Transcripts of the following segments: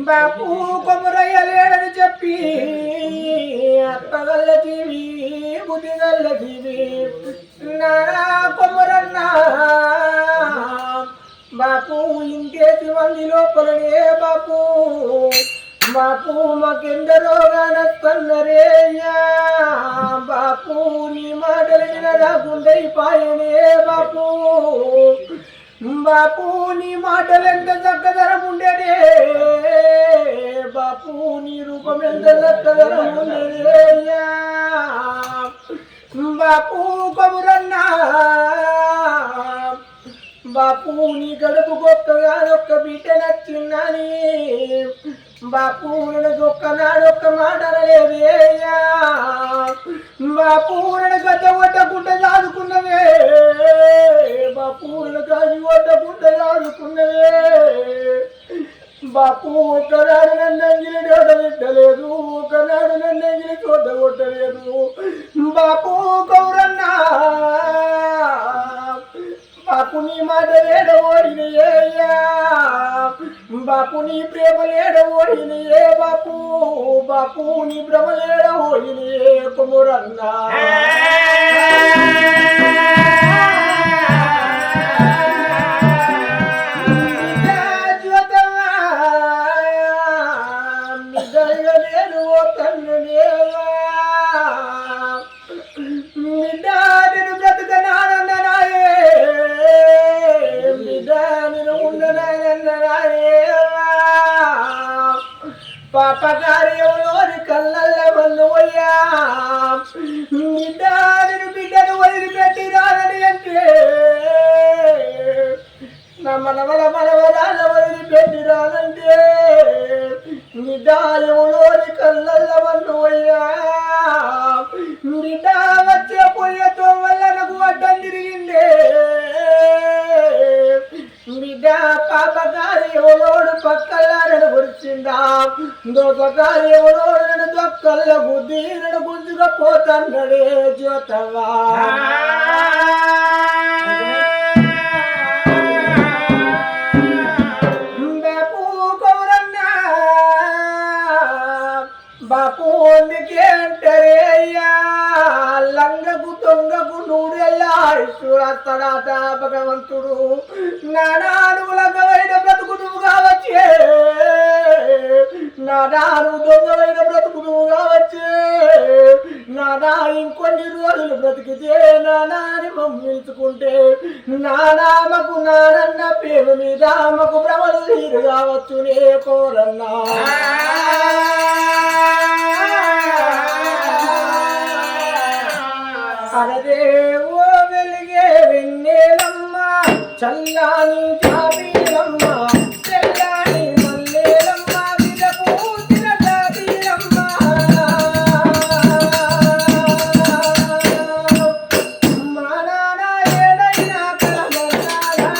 బాపు కొమరయ్యలేడని చెప్పి అత్తగల్ల జీవి బుద్ధిగల్ల జీవి నానా కొమరన్నా బాపు ఇంకేసి మంది లోపలనే బాపు బాపు మాకెందరో గానొస్తున్నరేయ్యా బాపు నీ మాటలు వినరాకుండే పాయనే బాపు బాపు నీ మాటలు ఎంత చక్కదరం ఉండేదే బాపు నీ రూపం ఎంత చక్కదరం ఉండేదే బాపు కబురన్నా బాపు నీ గడుపు గొప్పగా ఒక్క బిడ్డ నచ్చిందని బాపు నన్ను ఒక్కనాడొక్క మాట అనలేదేయ్యా బాపు నన్ను గద్ద కొట్టకుండా చాదుకున్నవే బాపు నన్ను కాసి కొట్టకుండా చాదుకున్నవే బాపు ఒక్కనాడు నన్ను అంగిలి చోట పెట్టలేదు ఒకనాడు నన్ను అంగిలి చోట కొట్టలేదు బాపు కౌరన్నా బాపు నీ మాట లేడ ఓడినయ్యా బాపు నీ ప్రేమ లేడ ఓడినయే బాపు బాపు నీ భ్రమ లేడ ఓడినయే కుమురన్నా పాపకార్యంలోని కళ్ళల్ల వల్లుయ్యా బిడ్డను వదిలిపెట్టి రాదని అంటే నా మనవరాల వదిలిపెట్టి రానంటే నిదాయంలోని కళ్ళల్ల వల్లుయ్యా బిడ్డ వచ్చే పోయేతో వల్ల నాకు అడ్డం తిరిగిందే బిడ్డ పాపకార్యంలోడు పక్కల్లారను గురిచిందా దోపకార్యంలోడు నన్ను దొక్కల్ల బుద్ధి నన్ను గుంజుగా పోతన్నడే జ్యోతవా బాపు కౌరన్నా బాపు అందుకే అంటారే అయ్యా లంగకు తొంగకు నూడెల్లా ఇష్టడతాడాట భగవంతుడు నానాను లంగమైన బ్రతుకు నువ్వు కావచ్చే నానాను దొంగమైన బ్రతుకు నువ్వు కావచ్చే నానా ఇంకొన్ని రోజులు బ్రతికితే నానాని మమ్మించుకుంటే నానామకు నానన్న పేరు మీద అమ్మకు భ్రమలు తీరు కావచ్చు నే కోరన్నా అరదేవో వెలిగే వెన్నెలమ్మ చల్లాని జాబీలమ్మ తెల్లాని మల్లెలమ్మ విరపూసిన జాబీలమ్మ మా నాన్న ఏడైనా కలమన్నాడా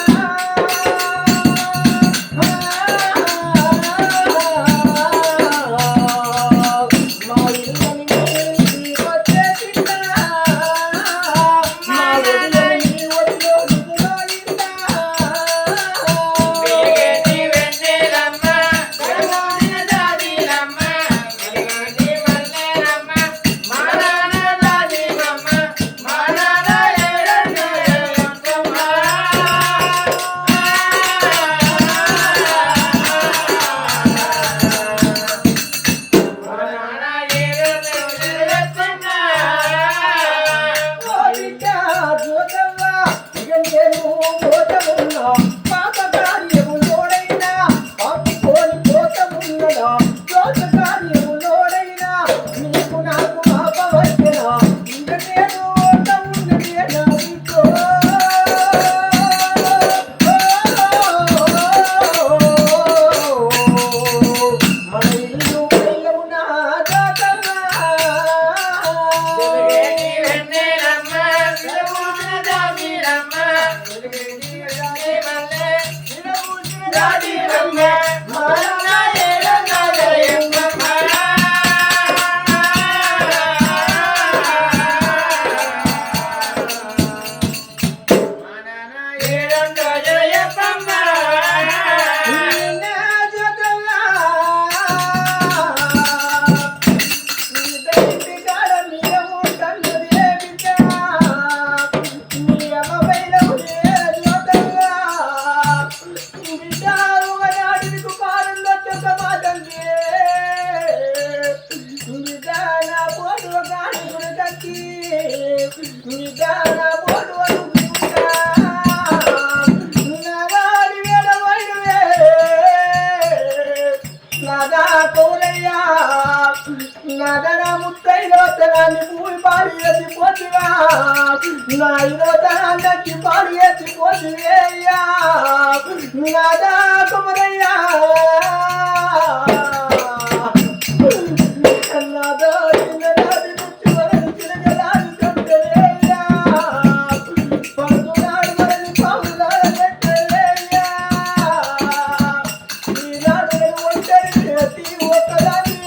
నదన ముత్తైలోతనాన్ని భూమి పాడి ఎత్తిపోతివా నా ఇరోతనాన్ని పాడి ఎత్తిపోతివేయ్యా నాదా కుమరయ్యా నాదా చిన్నదాది నుంచి వరకు చిన్నదాది కంటలేయ్యా పడుతున్నాడు వరకు పావులాడ పెట్టలేయ్యా ఈనాడు నేను ఒంటరి చేతి ఒక్కదాన్ని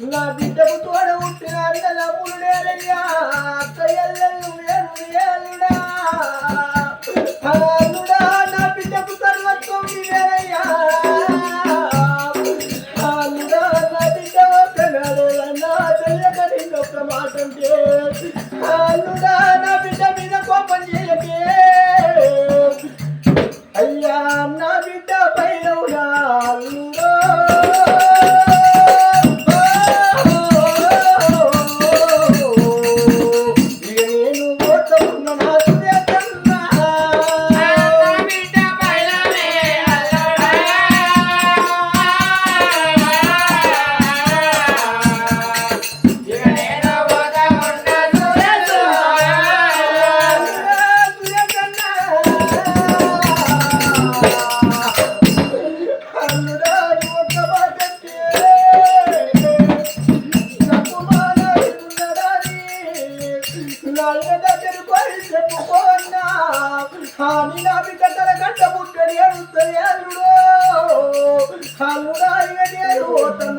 నా బిడ్డకు తోడ పుట్టిన అన్నదమ్ములు లేరయ్యా అక్కయ్యలు లేరుడా అల్లుడా నా బిడ్డకు సర్వత్వం లేరయ్యా అల్లుడా నా బిడ్డ ఒక్కనాడేనా తెలియకని ఒక్క మాట అంటే అల్లుడా నా బిడ్డ మీద కోపం చేయకే అయ్యా నా బిడ్డ పైన అల్లుడా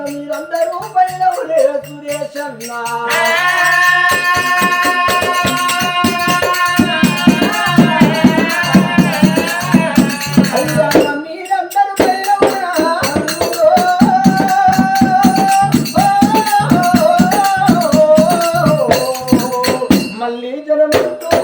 మీరందరూ పైనవులే సురేష్ అన్నా మళ్ళీ జనమంటూ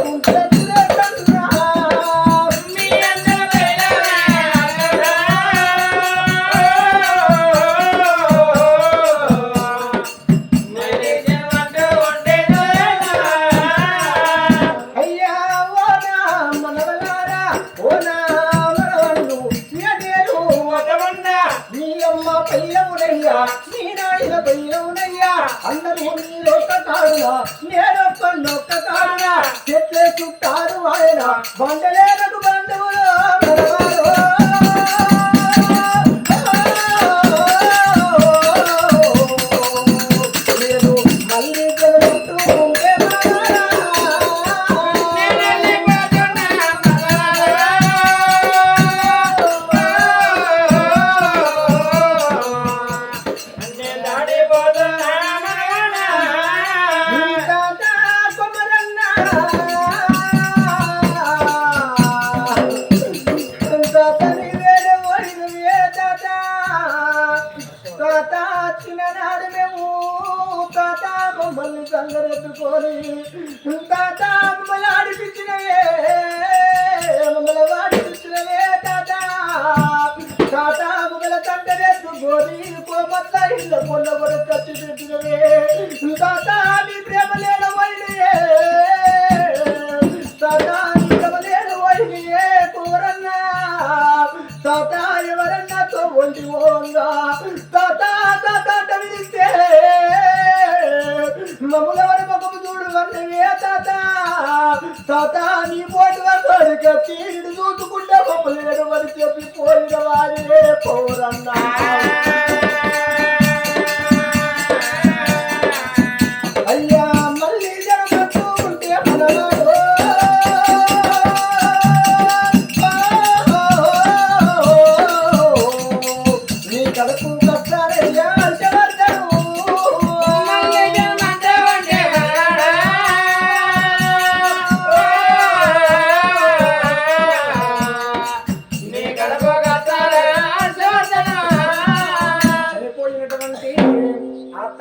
అందరూ మీరొక్క కాడునా నేనొక్క కాడునా చెట్లే చుట్టారు ఆయన బండలేరకు బంధువులు నేను మళ్ళీ జరుగుతూ ఉంటే మమ్మల్ని సంగరెత్తుకొని తాత మమ్మల్ని ఆడిపించినవే మమ్మల్ని వాడిపించినవే తాత తాత మమ్మల్ని సంగరెత్తుకొని కోమత్త ఇళ్ళ పొన్న వరకు ఖర్చు పెట్టినవే తాత నీ ప్రేమ లేని వైనయే తాత నీ ప్రేమ లేని వైనయే కూరన్నా తాత ఎవరన్నాతో ఒంటి ఓంగా తాత తాత విడిస్తే మమ్మల్ని ముఖము చూడు వన్నవే తాత తాత నీ పోటు వాడు కట్టి ఇటు చూసుకుంటే మమ్మల్ని మరి చెప్పి పోయిన వారే పోరన్నా అయ్యా మళ్ళీ జరగచ్చు ఉంటే మనవాడు నీ కడుపు కట్టారయ్యా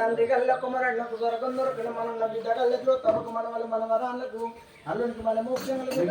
తండ్రి గల్ల కుమరన్నకు స్వర్గం దొరకన మనం బిడ్డ గల్లెట్లు తమకు మన వాళ్ళ మన వరాలకు అల్లునికి మన మోక్షములకు